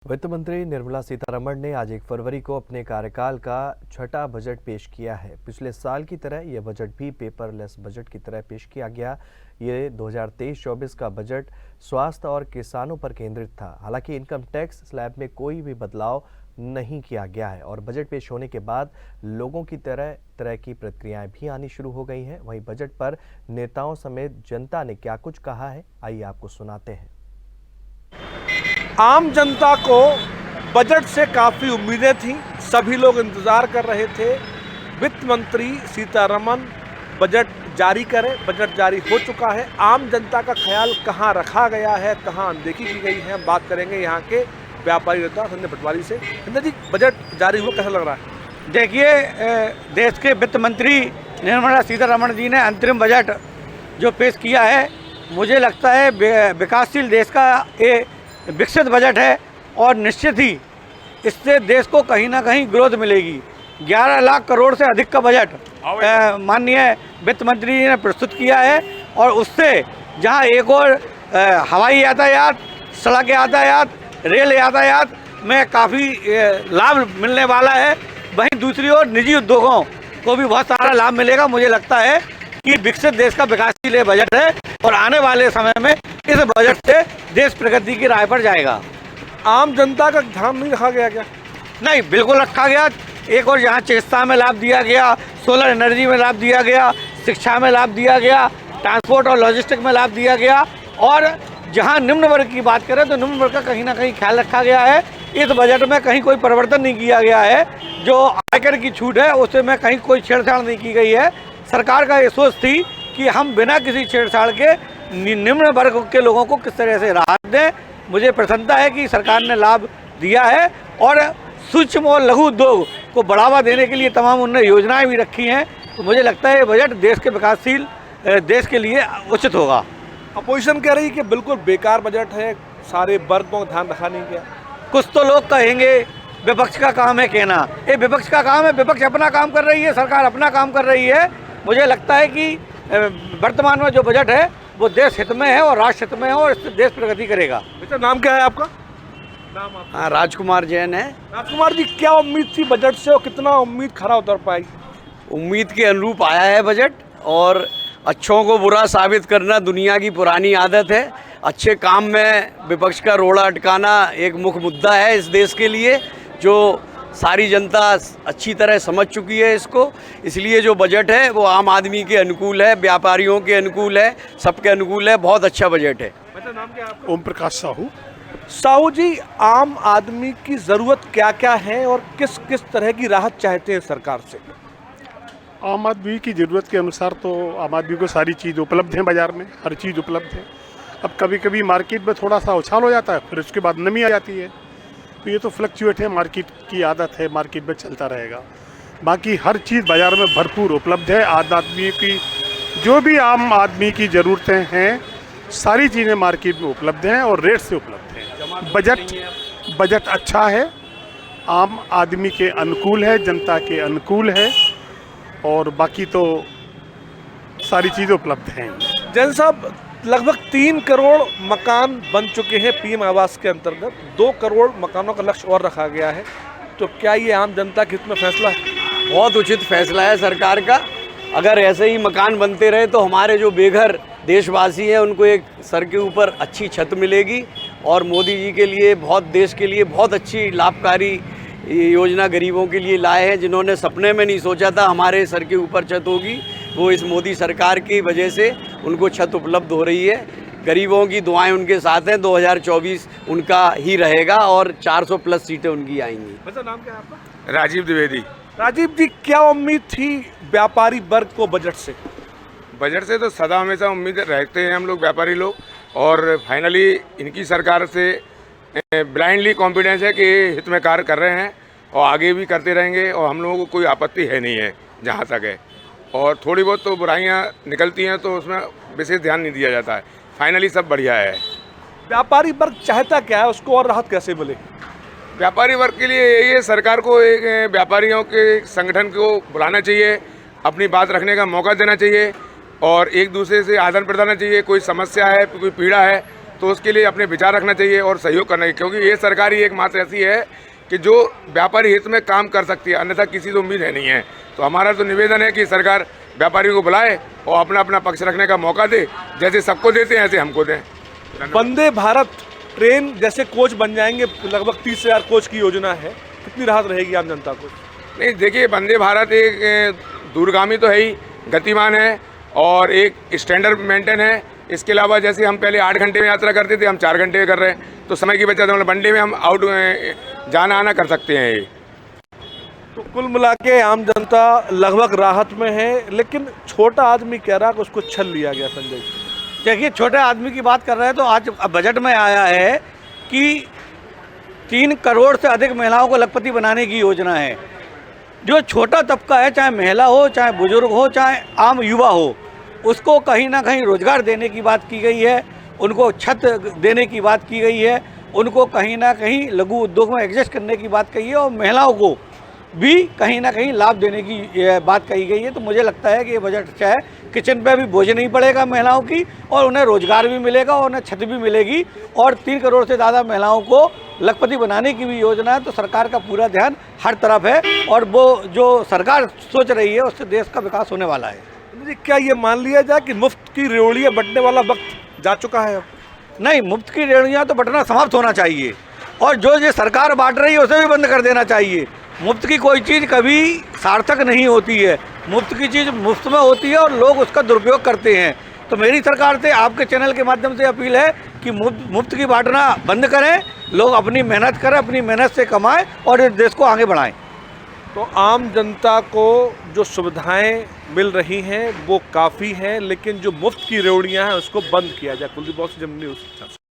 वित्त मंत्री निर्मला सीतारमण ने आज 1 फरवरी को अपने कार्यकाल का छठा बजट पेश किया है। पिछले साल की तरह यह बजट भी पेपरलेस बजट की तरह पेश किया गया। ये 2023-24 का बजट स्वास्थ्य और किसानों पर केंद्रित था। हालांकि इनकम टैक्स स्लैब में कोई भी बदलाव नहीं किया गया है और बजट पेश होने के बाद लोगों की तरह तरह की प्रतिक्रियाएं भी आनी शुरू हो गई हैं। वहीं बजट पर नेताओं समेत जनता ने क्या कुछ कहा है, आइए आपको सुनाते हैं। आम जनता को बजट से काफ़ी उम्मीदें थीं। सभी लोग इंतज़ार कर रहे थे वित्त मंत्री सीतारमण बजट जारी करें। बजट जारी हो चुका है। आम जनता का ख्याल कहां रखा गया है, कहां अनदेखी की गई है, हम बात करेंगे यहां के व्यापारी नेता संजय पटवारी से। संजय जी, बजट जारी हुआ, कैसा लग रहा है? देखिए, देश के वित्त मंत्री निर्मला सीतारमण जी ने अंतरिम बजट जो पेश किया है, मुझे लगता है विकासशील देश का ये विकसित बजट है और निश्चित ही इससे देश को कहीं ना कहीं ग्रोथ मिलेगी। 11 लाख करोड़ से अधिक का बजट माननीय वित्त मंत्री जी ने प्रस्तुत किया है और उससे जहां एक और हवाई यातायात, सड़क यातायात, रेल यातायात में काफ़ी लाभ मिलने वाला है, वहीं दूसरी ओर निजी उद्योगों को भी बहुत सारा लाभ मिलेगा। मुझे लगता है कि विकसित देश का विकासशील बजट है और आने वाले समय में इस बजट से देश प्रगति की राह पर जाएगा। आम जनता का ध्यान नहीं रखा गया क्या? नहीं, बिल्कुल रखा गया। एक और जहाँ चिकित्सा में लाभ दिया गया, सोलर एनर्जी में लाभ दिया गया, शिक्षा में लाभ दिया गया, ट्रांसपोर्ट और लॉजिस्टिक में लाभ दिया गया और जहाँ निम्न वर्ग की बात करें तो निम्न वर्ग का कहीं ना कहीं ख्याल रखा गया है। इस बजट में कहीं कोई परिवर्तन नहीं किया गया है। जो आयकर की छूट है उससे में कहीं कोई छेड़छाड़ नहीं की गई है। सरकार का ये सोच थी कि हम बिना किसी छेड़छाड़ के निम्न वर्ग के लोगों को किस तरह से राहत दें। मुझे प्रसन्नता है कि सरकार ने लाभ दिया है और सूक्ष्म और लघु उद्योग को बढ़ावा देने के लिए तमाम उन्होंने योजनाएं भी रखी हैं। तो मुझे लगता है ये बजट देश के विकासशील देश के लिए उचित होगा। अपोजिशन कह रही है कि बिल्कुल बेकार बजट है, सारे वर्गों का ध्यान रखा नहीं गया। कुछ तो लोग कहेंगे विपक्ष का काम है कहना, ये विपक्ष का काम है। विपक्ष अपना काम कर रही है, सरकार अपना काम कर रही है। मुझे लगता है कि वर्तमान में जो बजट है वो देश हित में है और राष्ट्र हित में है और इससे देश प्रगति करेगा। बेटा, नाम क्या है आपका? नाम आपका? हाँ, राजकुमार जैन है। राजकुमार जी, क्या उम्मीद थी बजट से और कितना उम्मीद खरा उतर पाई? उम्मीद के अनुरूप आया है बजट और अच्छों को बुरा साबित करना दुनिया की पुरानी आदत है। अच्छे काम में विपक्ष का रोड़ा अटकाना एक मुख्य मुद्दा है इस देश के लिए, जो सारी जनता अच्छी तरह समझ चुकी है इसको। इसलिए जो बजट है वो आम आदमी के अनुकूल है, व्यापारियों के अनुकूल है, सबके अनुकूल है। बहुत अच्छा बजट है। बेटा, नाम क्या है आपका? ओम प्रकाश साहू। साहू जी, आम आदमी की ज़रूरत क्या क्या है और किस किस तरह की राहत चाहते हैं सरकार से? आम आदमी की ज़रूरत के अनुसार तो आम आदमी को सारी चीज़ उपलब्ध है, बाज़ार में हर चीज़ उपलब्ध है। अब कभी कभी मार्केट में थोड़ा सा उछाल हो जाता है, फिर उसके बाद नमी आ जाती है, तो ये तो फ्लक्चुएट है, मार्केट की आदत है, मार्केट में चलता रहेगा। बाकी हर चीज़ बाज़ार में भरपूर उपलब्ध है। आदमी की जो भी आम आदमी की ज़रूरतें हैं सारी चीज़ें मार्केट में उपलब्ध हैं और रेट से उपलब्ध हैं। बजट अच्छा है, आम आदमी के अनुकूल है, जनता के अनुकूल है और बाकी तो सारी चीज़ें उपलब्ध हैं। जैन साहब, लगभग 3 करोड़ मकान बन चुके हैं पीएम आवास के अंतर्गत। 2 करोड़ मकानों का लक्ष्य और रखा गया है। तो क्या ये आम जनता के हित में फैसला है? बहुत उचित फैसला है सरकार का। अगर ऐसे ही मकान बनते रहे तो हमारे जो बेघर देशवासी हैं उनको एक सर के ऊपर अच्छी छत मिलेगी और मोदी जी के लिए, बहुत देश के लिए बहुत अच्छी लाभकारी योजना गरीबों के लिए लाए हैं, जिन्होंने सपने में नहीं सोचा था हमारे सर के ऊपर छत होगी। वो इस मोदी सरकार की वजह से उनको छत उपलब्ध हो रही है। गरीबों की दुआएं उनके साथ हैं। 2024 उनका ही रहेगा और 400 प्लस सीटें उनकी आएंगी। वैसे नाम क्या है आपका? राजीव द्विवेदी। राजीव जी, क्या उम्मीद थी व्यापारी वर्ग को बजट से? बजट से तो सदा हमेशा उम्मीद रखते हैं हम लोग, व्यापारी लोग, और फाइनली इनकी सरकार से ब्लाइंडली कॉन्फिडेंस है कि हित में कार्य कर रहे हैं और आगे भी करते रहेंगे और हम लोगों को कोई आपत्ति है नहीं है जहाँ तक है। और थोड़ी बहुत तो बुराइयाँ निकलती हैं तो उसमें विशेष ध्यान नहीं दिया जाता है। फाइनली सब बढ़िया है। व्यापारी वर्ग चाहता क्या है, उसको और राहत कैसे मिले? व्यापारी वर्ग के लिए ये सरकार को एक व्यापारियों के संगठन को बुलाना चाहिए, अपनी बात रखने का मौका देना चाहिए और एक दूसरे से आदान प्रदान चाहिए। कोई समस्या है, कोई पीड़ा है तो उसके लिए अपने विचार रखना चाहिए और सहयोग करना चाहिए, क्योंकि ये सरकार ही एकमात्र ऐसी है कि जो व्यापारी हित में काम कर सकती है, अन्यथा किसी को उम्मीद है नहीं है। तो हमारा तो निवेदन है कि सरकार व्यापारी को बुलाए और अपना अपना पक्ष रखने का मौका दे, जैसे सबको देते हैं ऐसे हमको दें। वंदे भारत ट्रेन जैसे कोच बन जाएंगे, लगभग 30,000 कोच की योजना है, कितनी राहत रहेगी आम जनता को? नहीं, देखिए, वंदे भारत एक दूरगामी तो है ही, गतिमान है और एक स्टैंडर्ड मेंटेन है। इसके अलावा जैसे हम पहले 8 घंटे में यात्रा करते थे, हम 4 घंटे में कर रहे हैं, तो समय की बचत, मतलब वनडे में हम आउट जाना आना कर सकते हैं। ये तो कुल मिला के आम जनता लगभग राहत में है, लेकिन छोटा आदमी कह रहा है कि उसको छल लिया गया। संजय जी, देखिए, छोटे आदमी की बात कर रहे हैं तो आज बजट में आया है कि 3 करोड़ से अधिक महिलाओं को लखपति बनाने की योजना है। जो छोटा तबका है, चाहे महिला हो, चाहे बुजुर्ग हो, चाहे आम युवा हो, उसको कहीं ना कहीं रोजगार देने की बात की गई है, उनको छत देने की बात की गई है, उनको कहीं ना कहीं लघु उद्योग में एडजस्ट करने की बात कही है और महिलाओं को भी कहीं ना कहीं लाभ देने की बात कही गई है। तो मुझे लगता है कि ये बजट अच्छा है। किचन पे भी बोझ नहीं पड़ेगा महिलाओं की, और उन्हें रोजगार भी मिलेगा और उन्हें छत भी मिलेगी, और 3 करोड़ से ज़्यादा महिलाओं को लखपति बनाने की भी योजना है। तो सरकार का पूरा ध्यान हर तरफ है, और वो जो सरकार सोच रही है उससे देश का विकास होने वाला है। जी, क्या ये मान लिया जाए कि मुफ्त की रेवड़ियाँ बंटने वाला वक्त जा चुका है अब? नहीं, मुफ्त की रेवड़ियाँ तो बंटना समाप्त होना चाहिए, और जो ये सरकार बांट रही है उसे भी बंद कर देना चाहिए। मुफ्त की कोई चीज़ कभी सार्थक नहीं होती है, मुफ्त की चीज़ मुफ्त में होती है और लोग उसका दुरुपयोग करते हैं। तो मेरी सरकार से, आपके चैनल के माध्यम से अपील है कि मुफ्त की बांटना बंद करें, लोग अपनी मेहनत करें, अपनी मेहनत से कमाएं और इस देश को आगे बढ़ाएं। तो आम जनता को जो सुविधाएं मिल रही हैं वो काफ़ी हैं, लेकिन जो मुफ्त की रेवड़ियाँ हैं उसको बंद किया जाए। कुलदीप बॉस, जम न्यूज़।